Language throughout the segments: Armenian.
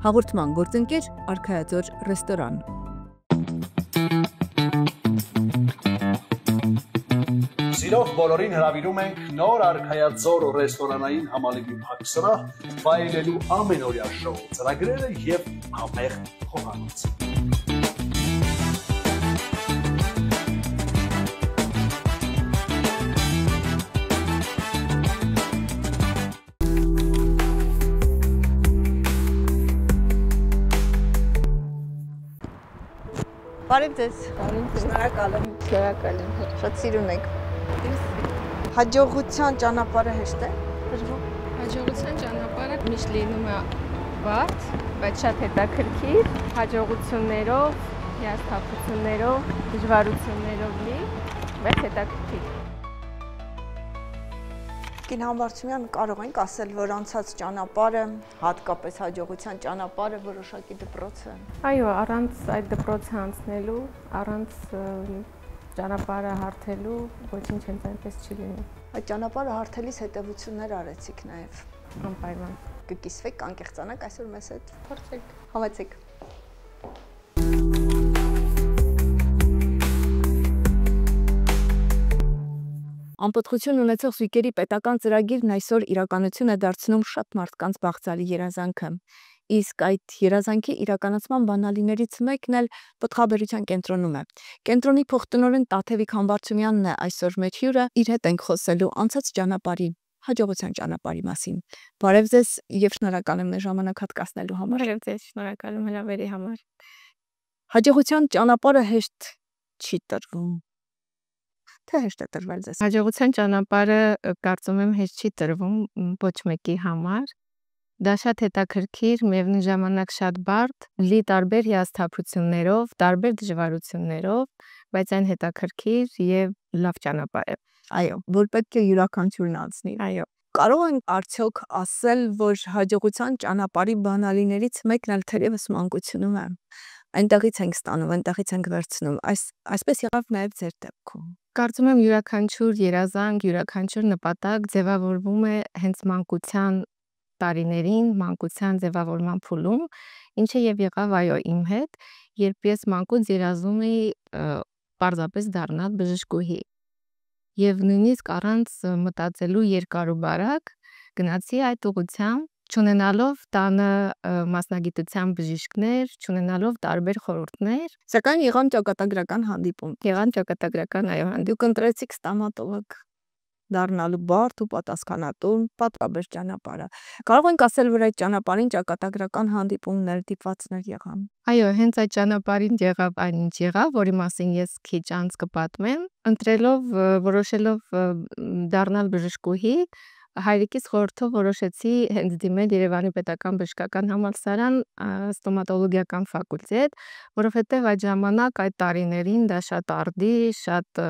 Հաղորդման գործընկեր Արքայաձոր ռեստորան։ Սիրով բոլորին հրավիրում ենք նոր Արքայաձոր ռեստորանային համալիրի փակսրահ վայելելու ամենօրյա շոու ծրագրերը եւ համեղ խոհանոց։ Բարև ձեզ։ Շնորհակալ եմ։ Շատ սիրուն եք։ Հաջողության ճանապարհը հեշտ է։ Հաջողության ճանապարհը միշտ լինում է բարդ, բայց շատ հետաքրքիր, հաջողություններով, հիասթափություններով, դժվարություններով լի, բայց հետաքրքիր։ Կին Համբարձումյան, կարող ենք ասել, որ անցած ճանապարհը, հատկապես հաջողության ճանապարհը որոշակի դպրոց է։ Այո, առանց այդ դպրոցը անցնելու, առանց ճանապարհը հարթելու ոչինչ հենց այնպես չի լինի։ Այդ ճանապարհը հարթելիս հետևություններ արեցիք նաև։ Անպայման։ Կկիսվեք, կանկեղծանաք այսօր մեզ հետ։ Փորձեք։ Համեցեք։ Անպտղություն ունեցող զույգերի պետական ծրագիրն այսօր իրականություն է դարձնում շատ մարդկանց բաղձալի երազանքը։ Իսկ այդ երազանքի իրականացման բանալիներից մեկն էլ պտղաբերության կենտրոնում է։ Կենտրոնի փոխտնօրեն Տաթևիկ Համբարձումյանն է այսօր մեր հյուրը, իր հետ ենք խոսելու անցած ճանապարհի, հաջողության ճանապարհի մասին։ Բարև ձեզ եւ շնորհակալ եմ մեր ժամանակ հատկացնելու համար։ Բարև ձեզ, շնորհակալ եմ հրավերի համար։ Հաջողության ճանապարհը հեշտ չի տրվում։ Թե հեշտ է տրվել ձեզ։ Հաջողության ճանապարհը կարծում եմ հեշտ չի տրվում ոչ մեկի համար։ Դա շատ հետաքրքիր, միևնույն ժամանակ շատ բարդ, լի տարբեր հիասթափություններով, տարբեր դժվարություններով, բայց այն հետաքրքիր եւ լավ ճանապարհ է։ Այո, որ պետք է յուրաքանչյուրն անցնի։ Այո։ Կարող ենք արդյոք ասել, որ հաջողության ճանապարհի բանալիներից մեկն էլ թերևս մանկությունում է։ Այնտեղից ենք ստանում, այնտեղից ենք վերցնում։ Այսպես եղավ նաև ձեր դեպքում։ Կարծում եմ յուրաքանչյուր երազանք, յուրաքանչյուր նպատակ ձևավորվում է հենց մանկության տարիներին, մանկության ձևավորման փուլում, ինչը եւ եղավ այո իմ հետ, երբ ես մանկուց երազում էի պարզապես դառնալ բժշկուհի։ Եվ նույնիսկ առանց մտածելու երկար ու բարակ գնացի այդ ուղղությամբ, չունենալով տանը մասնագիտության բժիշկներ, չունենալով տարբեր խորհուրդներ, Սակայն եղան ճակատագրական հանդիպում։ եղան ճակատագրական այո հանդիպում։ Դուք ընտրեցիք ստամատոլոգ դառնալու բարդ ու պատասխանատու պատվաբեր ճանապարհը։ Կարող ենք ասել, որ այդ ճանապարհին ճակատագրական հանդիպումներ, դիպվածներ եղան։ Այո, հենց այդ ճանապարհին եղավ այն ինչ եղավ, որի մասին ես քիչ անց կպատմեմ, ընտրելով, որոշելով դառնալ բժշկուհի, հայրիկիս խորհրդով որոշեցի հենց դիմել Երևանի պետական բժշկական համալսարան ստոմատոլոգիական ֆակուլտետ, որովհետև այդ ժամանակ այդ տարիներին դա շատ արդի, շատ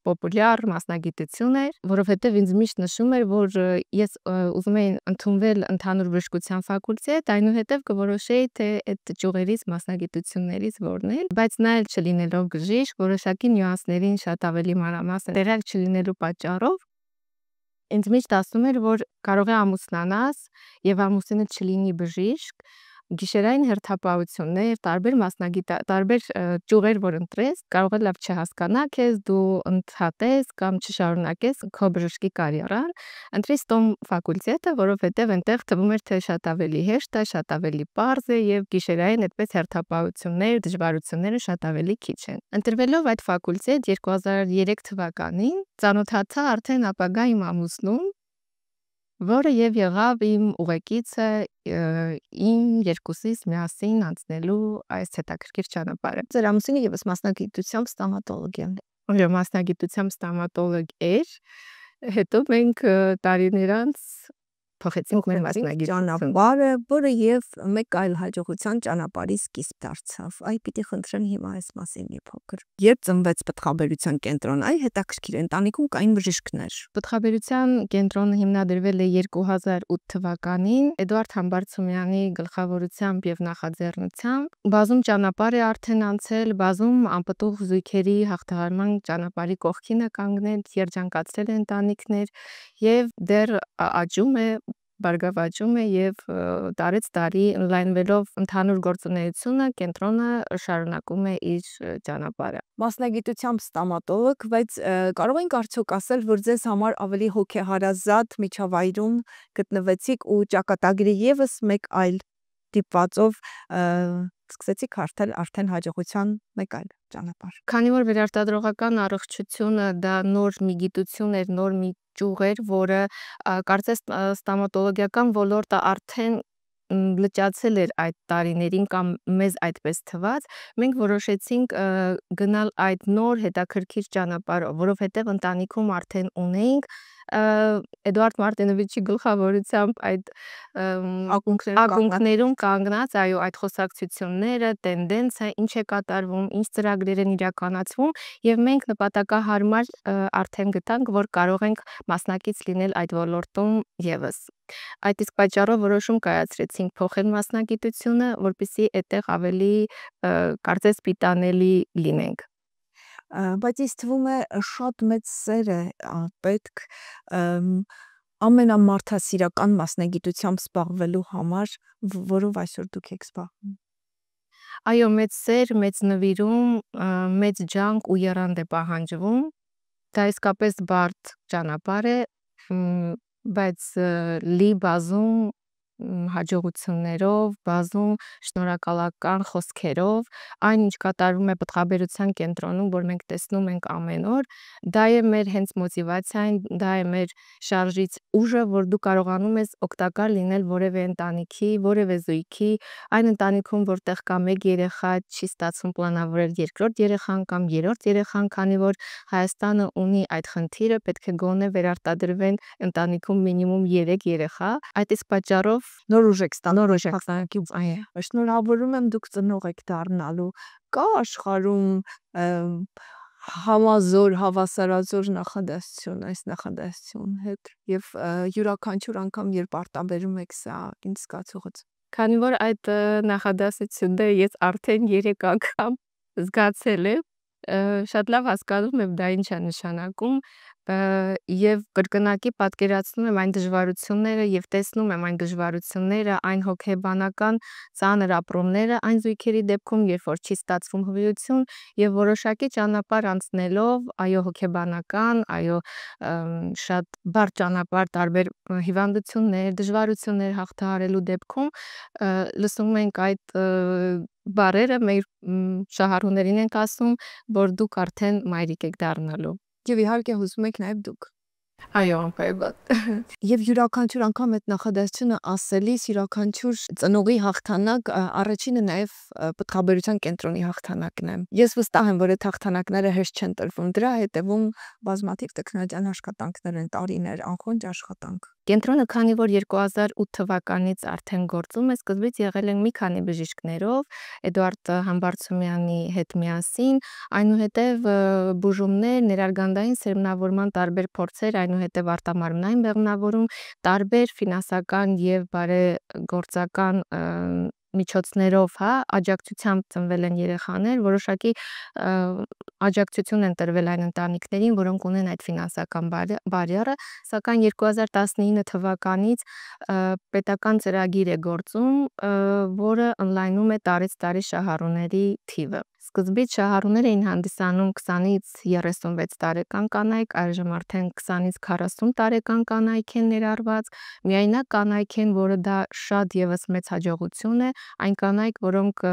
պոպուլյար մասնագիտություն էր, որովհետև ինձ միշտ նշում էր, որ ես ուզում եի ընդունվել ընդհանուր բժշկության ֆակուլտետ, այնուհետև կորոշեի, թե այդ ճյուղերից մասնագիտություններից որն է, բայց նա էլ չլինելով բժիշկ, որոշակի նյուանսներին շատ ավելի մանրամասն տեղյակ չլինելու պատճառով ինձ միշտ ասում էր, որ կարող է ամուսնանաս եւ ամուսինը չլինի բժիշկ, գիշերային հերթապահություններ, տարբեր ճյուղեր, որ ընտրես, կարող է լավ չհասկանա քեզ, դու ընդհատես կամ չշարունակես քո բժշկի կարիերան, ընտրի ստոմ ֆակուլտետը, որովհետեւ այնտեղ թվում էր, թե շատ ավելի հեշտ է, շատ ավելի պարզ է եւ գիշերային այդպես հերթապահություններ, դժվարությունները շատ ավելի քիչ են։ Ընտրվելով այդ ֆակուլտետ 2003 թվականին ծանոթացա արդեն ապագա իմ ամուսնուն, որը եւ եղավ իմ ուղեկիցը իմ երկուսիս միասին անցնելու այս հետաքրքիր ճանապարհը։ Ձեր ամուսինը եւս մասնագիտությամբ ստամատոլոգ է։ Այո, մասնագիտությամբ ստամատոլոգ էր, հետո մենք տարիներ անց փոխեցինք մեր մասնագիտությունը, որը եւ մեկ այլ հաջողության ճանապարհի սկիզբ դարձավ։ Այ պիտի խնդրեմ հիմա այս մասին մի փոքր։ Երբ ծնվեց պտղաբերության կենտրոնը, այ հետաքրքիր ընտանիքում կային բժիշկներ։ Պտղաբերության կենտրոնը հիմնադրվել է 2008 թվականին Էդուարդ Համբարձումյանի գլխավորությամբ եւ նախաձեռնությամբ։ Բազում ճանապարհ է արդեն անցել, բազում անպտուղ զույգերի հաղթահարման ճանապարհի կողքին է կանգնել, երջանկացրել է ընտանիքներ եւ դեռ աճում է բարգավաճում է եւ տարեց տարի ընդլայնվելով ընդհանուր գործունեությունը, կենտրոնը շարունակում է իր ճանապարհը։ Մասնագիտությամբ ստոմատոլոգ, բայց կարող ենք արդյոք ասել, որ ձեզ համար ավելի հոգեհարազատ միջավայրում գտնվեցիք ու ճակատագրի եւս մեկ այլ դիպվածով սկսեցիք հարթել արդեն հաջողության մեկ այլ ճանապարհ։ Քանի որ վերարտադրողական առողջությունը դա նոր մի գիտություն էր, նոր մի ճյուղ էր, որը կարծես ստոմատոլոգիական ոլորտը արդեն լճացել էր այդ տարիներին կամ մեզ այդպես թվաց, մենք որոշեցինք գնալ այդ նոր հետաքրքիր ճանապարհով, որովհետև ընտանիքում արդեն ունեինք Էդուարդ Մարտինովիչի գլխավորությամբ այդ ակունքներում կանգնած, այո, այդ խոսակցությունները, տենդենսը, ինչ է կատարվում, ինչ ծրագրեր են իրականացվում, եւ մենք նպատակահարմար արդեն գտանք, որ կարող ենք մասնակից լինել այդ ոլորտում եւս։ Այդ իսկ պատճառով որոշում կայացրեցինք փոխել մասնագիտությունը, որպեսզի այդտեղ ավելի կարծես պիտանելի լինենք։ Բայց ինձ թվում է շատ մեծ սեր է պետք ամենամարդասիրական մասնագիտությամբ զբաղվելու համար, որով այսօր դուք եք զբաղվում։ Այո, մեծ սեր, մեծ նվիրում, մեծ ջանք ու եռանդ է պահանջվում։ Դա իսկապես բարդ ճանապարհ է, բայց լի բազում հաջողություններով, բազում շնորհակալական խոսքերով, այն ինչ կատարվում է պտղաբերության կենտրոնում, որ մենք տեսնում ենք ամեն օր, դա է մեր հենց մոտիվացիան, դա է մեր շարժիչ ուժը, որ դու կարողանում ես օգտակար լինել որևէ ընտանիքի, որևէ զույգի, այն ընտանիքում, որտեղ կա մեկ երեխա, չի ստացվում պլանավորել երկրորդ երեխան կամ երրորդ երեխան, քանի որ Հայաստանը ունի այդ խնդիրը, պետք է գոնե վերարտադրվեն ընտանիքում մինիմում 3 երեխա, այդ իսկ պատճառով նոր ուժ եք ստանում, այո, շնորհավորում եմ, դուք ծնող եք դառնալու։ Կա աշխարհում համազոր, հավասարազոր նախադասություն այս նախադասություն հետ եւ յուրաքանչյուր անգամ երբ արտաբերում եք սա, ինչ զգացողից։ Քանի որ այդ նախադասությունը ես արդեն 3 անգամ զգացել եմ, շատ լավ հասկանում եմ դա ինչ է նշանակում եւ կրկնակի պատկերացնում եմ այն դժվարությունները եւ տեսնում եմ այն դժվարությունները, այն հոգեբանական ծանր ապրումները այն զույգերի դեպքում, երբ որ չի ստացվում հղիություն եւ որոշակի ճանապարհ անցնելով, այո, հոգեբանական, այո, շատ բարդ ճանապարհ, տարբեր հիվանդություններ, դժվարություններ հաղթահարելու դեպքում լսում ենք այդ բարերը մեր շահառուներին ենք ասում, որ դուք արդեն մայրիկ եք դառնալու։ Եվ իհարկե հուզում եք նաև դուք։ Այո, անպայման։ Եվ յուրաքանչյուր անգամ այդ նախադասությունը ասելիս յուրաքանչյուր ծնողի հաղթանակ առաջինը նաև պտղաբերության կենտրոնի հաղթանակն է։ Ես վստահ եմ, որ այդ հաղթանակները հեշտ չեն տրվում։ Դրա հետևում բազմաթիվ տեխնոլոգիական աշխատանքներ են, տարիներ, անխոնջ աշխատանք։ Կենտրոնը, քանի որ 2008 թվականից արդեն գործում է, սկզբից եղել են մի քանի բժիշկներով, Էդուարդ Համբարձումյանի հետ միասին, այնուհետև բուժումներ, ներարգանդային սերմնավորման տարբեր փորձեր, այնուհետև արտամարմնային բեղմնավորում, տարբեր ֆինանսական եւ բարեգործական միջոցներով, աջակցությամբ ծնվել են երեխաներ, որոշակի աջակցություն են տրվել այն ընտանիքներին, որոնք ունեն այդ ֆինանսական բարիերը, սակայն 2019 թվականից պետական ծրագիր է գործում, որը ընդլայնում է տարեց տարի շահառուների թիվը։ Սկզբից շահառուներ էին հանդիսանում 20-ից 36 տարեկան կանայք, այժմ արդեն 20-ից 40 տարեկան կանայք են ներառված, միայնակ կանայք են, որը դա շատ եւս մեծ հաջողություն է, այն կանայք, որոնք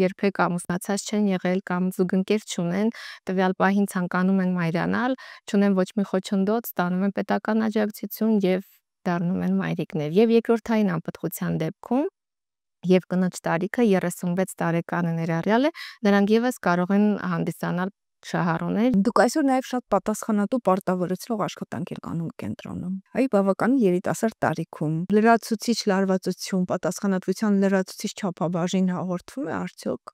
երբեք ամուսնացած չեն եղել կամ զուգընկեր չունեն, տվյալ պահին ցանկանում են մայրանալ, չունեն ոչ մի խոչընդոտ, ստանում են պետական աջակցություն եւ դառնում են մայրիկներ։ Եվ երկրորդային անպտղության դեպքում եւ կնոջ տարիքը 36 տարեկանը ներառյալ է, նրանք եւս կարող են հանդիսանալ շահառուներ։ Դուք այսօր նաև շատ պատասխանատու պարտավորեցնող աշխատանք եք անում կենտրոնում։ Այ բավական երիտասարդ տարիքում լրացուցիչ լարվածություն, պատասխանատվության լրացուցիչ չափաբաժին հաղորդվում է արդյոք։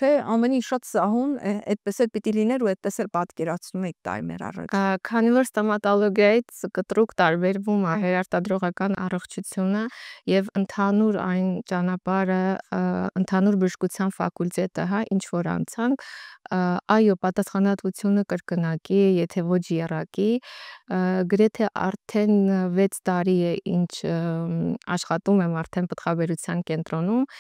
թե ամեն ինչ շատ սահուն այդպես էլ պիտի լիներ ու այդպես էլ պատկերացնում եք տարիներ առաջ։ Քանի որ ստոմատոլոգիայից կտրուկ տարբերվում է վերարտադրողական առողջությունը եւ ընդհանուր այն ճանապարհը, ընդհանուր բժշկության ֆակուլտետը, հա, ինչ որ անցանք, այո, պատասխանատվությունը կրկնակի է, եթե ոչ եռակի, գրեթե արդեն 6 տարի է ինչ աշխատում եմ արդեն պտղաբերության կենտրոնում,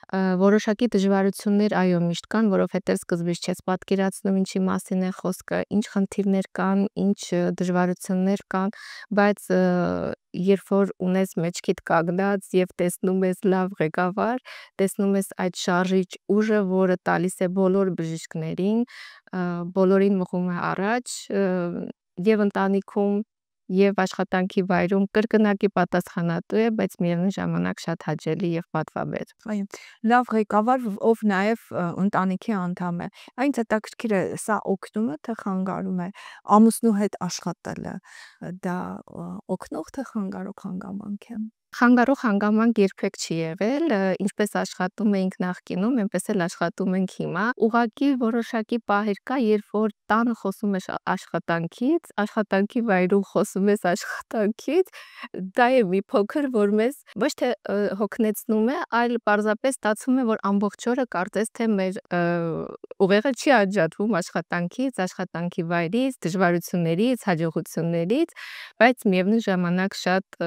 որոշակի դժվարություններ այո միշտ կան, որովհետև սկզբից չես պատկերացնում ինչի մասին է խոսքը, ինչ խնդիրներ կան, ինչ դժվարություններ կան, բայց երբ որ ունես մեջքիդ կանգնած եւ տեսնում ես լավ ղեկավար, տեսնում ես այդ շարժիչ ուժը, որը տալիս է բոլոր բժիշկներին, բոլորին մղում է առաջ, եւ ընտանիքում եւ աշխատանքի վայրում կրկնակի պատասխանատու է, բայց միևնույն ժամանակ շատ հաճելի եւ պատվաբեր։ Այո, լավ ղեկավար, ով նաեւ ընտանիքի անդամ է։ Այնց հետաքրքիր է, սա օգնում է թե խանգարում է ամուսնու հետ աշխատելը։ Դա օգնող թե խանգարող հանգամանք է։ Խանգարող հանգամանք երբեք չի եղել, ինչպես աշխատում էինք նախկինում, այնպես էլ աշխատում ենք հիմա։ Ուղղակի որոշակի պահեր կա, երբ որ տանը խոսում ես աշխատանքից, աշխատանքի վայրում խոսում ես աշխատանքից, դա է մի փոքր, որ մեզ ոչ թե հոգնեցնում է, այլ պարզապես ստացվում է, որ ամբողջ օրը կարծես թե մեր ուղեղը չի անջատվում աշխատանքից, աշխատանքի վայրից, դժվարություններից, հաջողություններից, բայց միևնույն ժամանակ շատ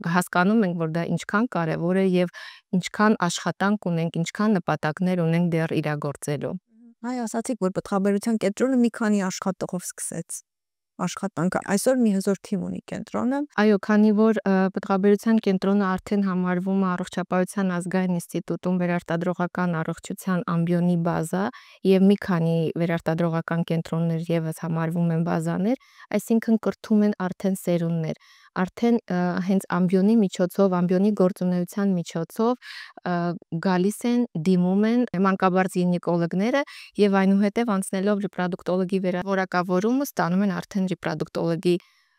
հասկանում ենք, որ դա ինչքան կարևոր է եւ ինչքան աշխատանք ունենք, ինչքան նպատակներ ունենք դեռ իրագործելու։ Այ ասացիք, որ պտղաբերության կենտրոնը մի քանի աշխատողով սկսեց աշխատանքը։ Այսօր մի հզոր թիմ ունի կենտրոնը։ Այո, քանի որ պտղաբերության կենտրոնը արդեն համարվում է Առողջապահության ազգային ինստիտուտում վերարտադրողական առողջության ամբիոնի բազա եւ մի քանի վերարտադրողական կենտրոններ եւս համարվում են բազաներ, այսինքն կրթում են արդեն սերունդներ, արդեն հենց ամբիոնի միջոցով, ամբիոնի գործունեության միջոցով գալիս են, դիմում են մանկաբարձ գինեկոլոգները եւ այնուհետեւ անցնելով ռեպրոդուկտոլոգի վերավորակավորումը ստանում են արդեն ռեպրոդուկտոլոգի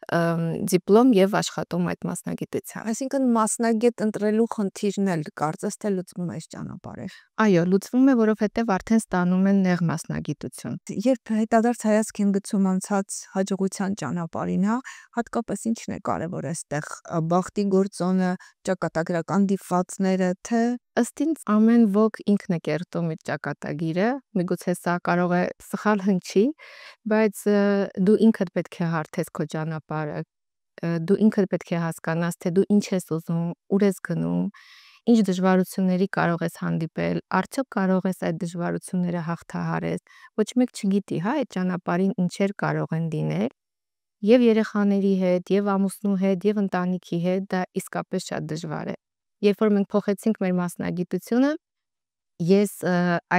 դիպլոմ եւ աշխատում այդ մասնագիտությամբ։ Այսինքն մասնագետ ընտրելու խնդիրն էլ կարծես թե լուծվում է այս ճանապարհով։ Այո, լուծվում է, որովհետեւ արդեն ստանում են նեղ մասնագիտություն։ Երբ հետադարձ հայացք են գցում անցած հաջողության ճանապարհին, հա, հատկապես ինչն է կարևոր այստեղ, բախտի գործոնը, ճակատագրական դիպվածները, թե Ըստ ինձ ամեն ոք ինքն է կերտում իր ճակատագիրը, միգուցե սա կարող է սխալ հնչի, բայց դու ինքդ պետք է հարթես քո ճանապարհը, դու ինքդ պետք է հասկանաս, թե դու ինչ ես ուզում, ուր ես գնում, ինչ դժվարությունների կարող ես հանդիպել, արդյոք կարող ես այդ դժվարությունները հաղթահարել։ Ոչ մեկ չգիտի, հա, այդ ճանապարհին ինչեր կարող են լինել, եւ երեխաների հետ, եւ ամուսնու հետ, եւ ընտանիքի հետ դա իսկապես շատ դժվար է։ Երբ որ մենք փոխեցինք մեր մասնագիտությունը, ես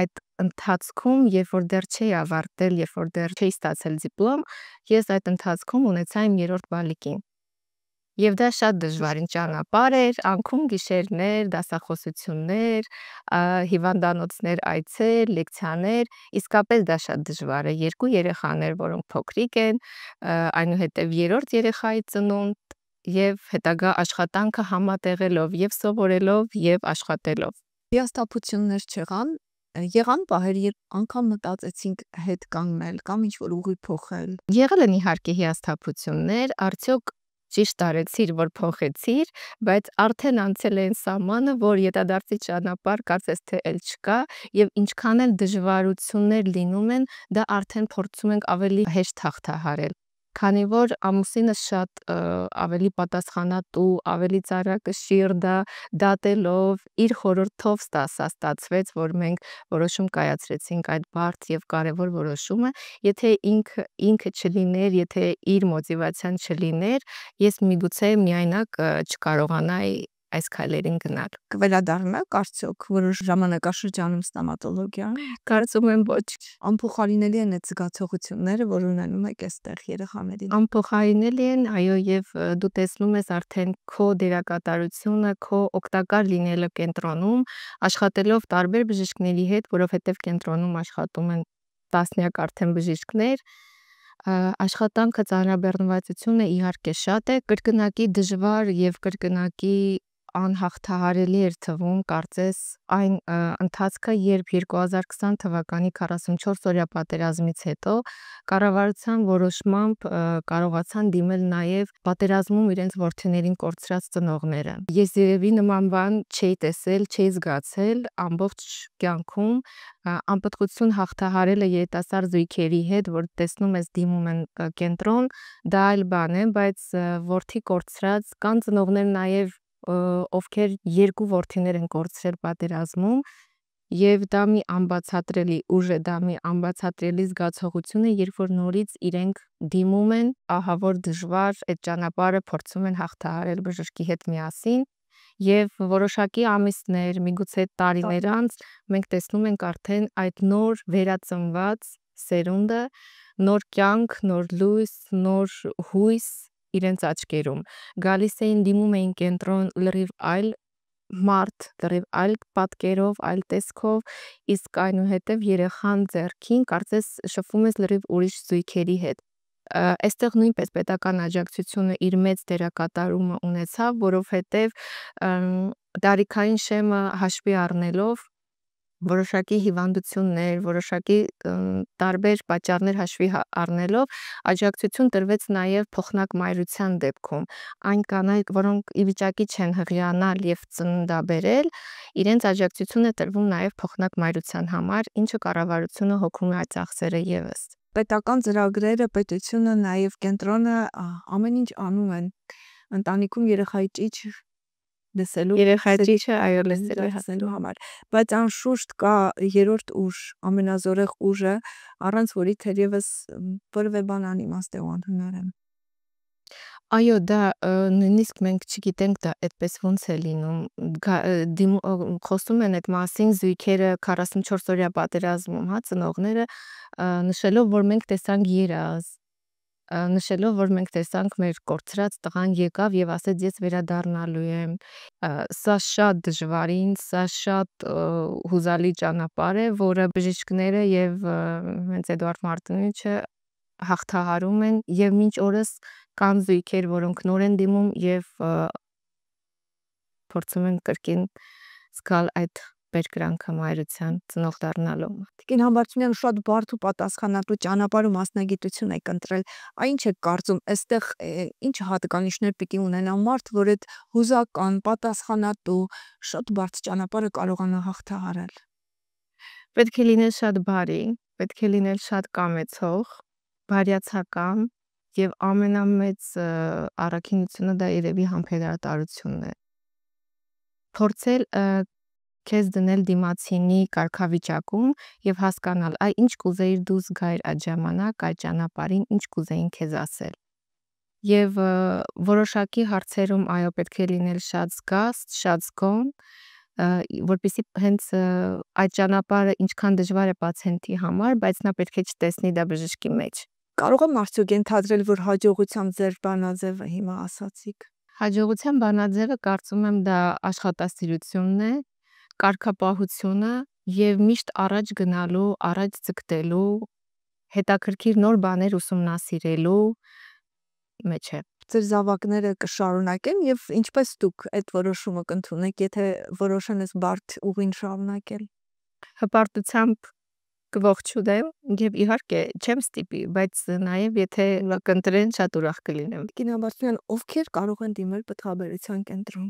այդ ընթացքում, երբ որ դեռ չէի ավարտել, երբ որ դեռ չէի ստացել դիպլոմ, ես այդ ընթացքում ունեցա իմ 3-րդ բալիկին։ Եվ դա շատ դժվար ճանապարհ էր, անքում գիշերներ, դասախոսություններ, հիվանդանոցներ այցեր, լեկցիաներ, իսկապես դա շատ դժվար է։ 2 երեխաներ, որոնք փոքրիկ են, այնուհետև 3-րդ երեխայի ծնունդ եւ հետագա աշխատանքը համատեղելով եւ սովորելով եւ աշխատելով։ հիասթափություններ եղան պահեր, երբ անգամ մտածեցինք հետ կանգնել կամ ինչ-որ ուղի փոխել։ Եղել են իհարկե հիասթափություններ, արդյոք ճիշտ արեցիր, որ փոխեցիր, բայց արդեն անցել են սահմանը, որ յետադարձի ճանապարհ կարծես թե էլ չկա եւ ինչքան էլ դժվարություններ լինում են, դա արդեն փորձում ենք ավելի հեշտ հաղթահարել։ Քանի որ ամուսինս շատ ավելի պատասխանատու, ավելի ծառակշիռ դատելով, իր խորհրդով ստացվեց, որ մենք որոշում կայացրեցինք այդ բարդ եւ կարեւոր որոշումը, եթե ինքը չլիներ, եթե իր մոտիվացիան չլիներ, ես միգուցե միայնակ չկարողանայի այս քայլերին գնալ։ Կվերադառնաք արդյոք որոշ ժամանակաշրջանում ստոմատոլոգիան։ Կարծում եմ ոչ։ Անփոխարինելի են այդ զգացողությունները, որ ունենում եք այստեղ երեխաներին։ Անփոխարինելի են, այո, եւ դու տեսնում ես արդեն քո դերակատարությունը, քո օգտակար լինելը կենտրոնում, աշխատելով տարբեր բժիշկների հետ, որովհետեւ կենտրոնում աշխատում են տասնյակ արդեն բժիշկներ, աշխատանքը ծանրաբեռնվածությունը իհարկե շատ է, կրկնակի դժվար եւ կրկնակի անհաղթահարելի էր թվում, կարծես այն ընթացքը, երբ 2020 թվականի 44-օրյա պատերազմից հետո կառավարության որոշմամբ կարողացան դիմել նաև պատերազմում իրենց որդիներին կորցրած ծնողները։ Ես երևի նման բան չէի տեսել, չէի զգացել ամբողջ կյանքում, անպտղություն հաղթահարելը երիտասարդ զույգերի հետ, որ տեսնում ես դիմում են կենտրոն, դա այլ բան է, բայց որդի կորցրած կան ծնողներ նաև, ովքեր երկու որդիներ են կորցրել պատերազմում, եւ դա մի անբացատրելի ուժ է, դա մի անբացատրելի զգացողություն է, երբ որ նորից իրենք դիմում են ահավոր դժվար այդ ճանապարհը փորձում են հաղթահարել բժշկի հետ միասին, եւ որոշակի ամիսներ, միգուցե տարիներ անց մենք տեսնում ենք արդեն այդ նոր վերածնված սերունդը, նոր կյանք, նոր լույս, նոր հույս իրենց աչքերում գալիս էին, դիմում էին կենտրոն լրիվ այլ մարդ, լրիվ այլ պատկերով, այլ տեսքով, իսկ այնուհետև երեխան ձեռքին կարծես շփվում ես լրիվ ուրիշ զույգերի հետ։ Այստեղ նույնպես պետական աջակցությունը իր մեծ դերակատարումը ունեցավ, որովհետև տարիքային շեմը հաշվի առնելով, որոշակի հիվանդություններ, որոշակի տարբեր պատճառներ հաշվի առնելով, աջակցություն տրվեց նաև փոխնակ մայրության դեպքում։ Այն կանայք, որոնք ի վիճակի չեն հղիանալ եւ ծննդաբերել, իրենց աջակցություն է տրվում նաև փոխնակ մայրության համար, ինչը կառավարությունը հոգում է այդ ծախսերը եւս։ Պետական ծրագրերը, պետությունը, նաև կենտրոնը ամեն ինչ անում են ընտանիքում երեխայի ճիչ լսելու, Երեխայի ճիչը այո լսելու համար, բայց անշուշտ կա երրորդ ուժ, ամենազորեղ ուժը, առանց որի թերևս որևէ բան անիմաստ է ու անհնար է։ Այո, դա նույնիսկ մենք չգիտենք դա այդպես ոնց է լինում, խոսում են այդ մասին զույգերը 44-օրյա պատերազմում, ծնողները, նշելով, որ մենք տեսանք երազ, նշելով, որ մենք տեսանք մեր կորցրած տղան եկավ եւ ասեց ես վերադառնալու եմ, սա շատ դժվարին, սա շատ հուզալի ճանապարհ է, որը բժիշկները եւ հենց Էդուարդ Մարտինովիչը հաղթահարում են եւ մինչ օրս կան զույգեր, որոնք նոր են դիմում եւ փորձում են կրկին զգալ այդ բերկրանքը մայրության ծնող դառնալու։ Տիկին Համբարձումյան շատ բարդ ու պատասխանատու ճանապարհ ու մասնագիտություն եք ընտրել։ Ինչ եք կարծում, այստեղ ինչ հատկանիշներ պիտի ունենա մարդ, որ այդ հուզական, պատասխանատու, շատ բարդ ճանապարհը կարողանա հաղթահարել։ Պետք է լինել շատ բարի, պետք է լինել շատ կամեցող, բարյացակամ եւ ամենամեծ առաքինությունը դա երևի համբերատարությունն է։ Փորձել քեզ դնել դիմացինի կարգավիճակում եւ հասկանալ, այ ինչ կուզեիր դու զգայր այդ ժամանակ, այդ ճանապարհին, ինչ կուզեին քեզ ասել։ Եվ որոշակի հարցերում այո պետք է լինել շատ զգաստ, շատ զգոն, որպեսզի հենց այդ ճանապարհը ինչքան դժվար է պացիենտի համար, բայց նա պետք է չտեսնի դա բժշկի մեջ։ Կարող եմ արդյոք ենթադրել, որ հաջողությամբ ձեր բանաձևը հիմա ասացիք։ Հաջողության բանաձևը կարծում եմ դա աշխատասիրությունն է, կարգապահությունը եւ միշտ առաջ գնալու, առաջ ձգտելու, հետաքրքիր նոր բաներ ուսումնասիրելու մեջ է։ Ձեր զավակները կշարունակեն եւ ինչպես դուք այդ որոշումը կընդունեք, եթե որոշեն այս բարդ ուղին շարունակել։ Հպարտությամբ կողջունեմ եւ իհարկե չեմ ստիպի, բայց նաեւ եթե կընտրեն շատ ուրախ կլինեմ։ Տիկին Համբարձումյան, ովքեր կարող են դիմել պտղաբերության կենտրոն։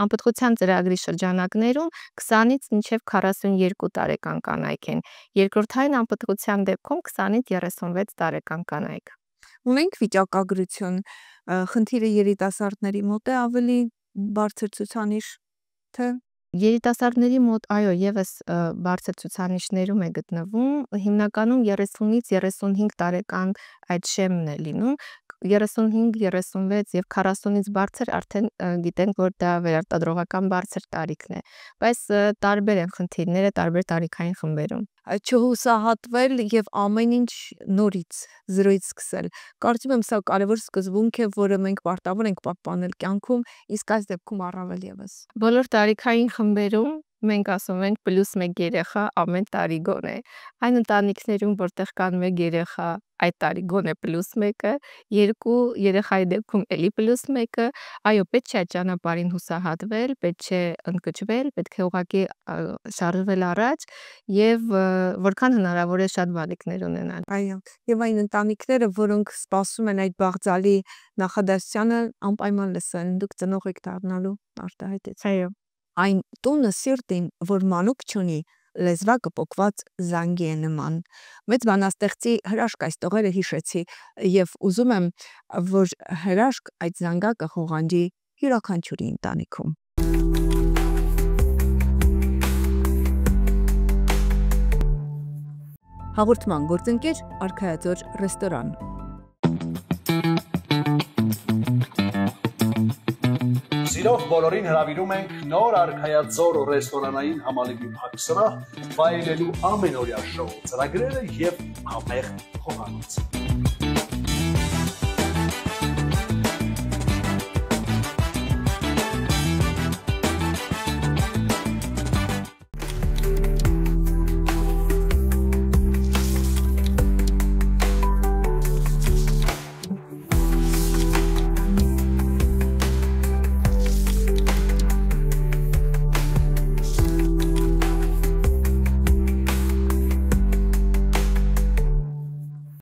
Անպտղության ծրագրի շրջանակներում 20-ից մինչև 42 տարեկան կանայք են, երկրորդային անպտղության դեպքում 20-ից 36 տարեկան կանայք։ Ունենք վիճակագրություն, խնդիրը երիտասարդների մոտ է ավելի բարձր ցուցանիշ, թե Երիտասարդների մոտ այո եւս բարձր ցուցանիշներում է գտնվում, հիմնականում 30-ից 35 տարեկան այդ շեմն է լինում, 35, 36 եւ 40-ից բարձր արդեն գիտենք, որ դա վերարտադրողական բարձր տարիքն է, բայց տարբեր են խնդիրները տարբեր տարիքային խմբերում։ Չհուսահատվել եւ ամեն ինչ նորից զրոյից սկսել։ Կարծում եմ սա կարևոր սկզբունք է, որը մենք պարտավոր ենք պահպանել կյանքում, իսկ այս դեպքում առավել եւս։ Բոլոր տարիքային խմբերում մենք ասում ենք +1 երեխա ամեն տարի գոնե։ Այն ընտանիքներում, որտեղ կան 1 երեխա, այդ տարի գոնե +1-ը, 2 երեխայի դեպքում էլի +1-ը, այո, պետք չէ այդ ճանապարհին հուսահատվել, պետք չէ ընկճվել, պետք է ուղղակի շարժվել առաջ եւ որքան հնարավոր է շատ բալիկներ ունենալ։ Այո, եւ այն ընտանիքները, որոնք սպասում են այդ բաղձալի նախադասությանը, անպայման լսեն, դուք ծնող եք դառնալու արտահայտեց։ Այո։ Այն տունը սիրտին, որ մանուկ չունի, լեզվակը պոկված զանգի է նման։ Մեծ բանաստեղծի հրաշք այս տողերը հիշեցի եւ ուզում եմ, որ հրաշք այդ զանգակը խողանջի յուրաքանչյուրի ընտանիքում։ Հաղորդման գործընկեր Արքայաձոր ռեստորան։ Սիրով բոլորին հրավիրում ենք նոր Արքայաձոր ռեստորանային համալիրի փակ սրահ, վայելելու ամենօրյա շոու ծրագրերը եւ համեղ խոհանոց։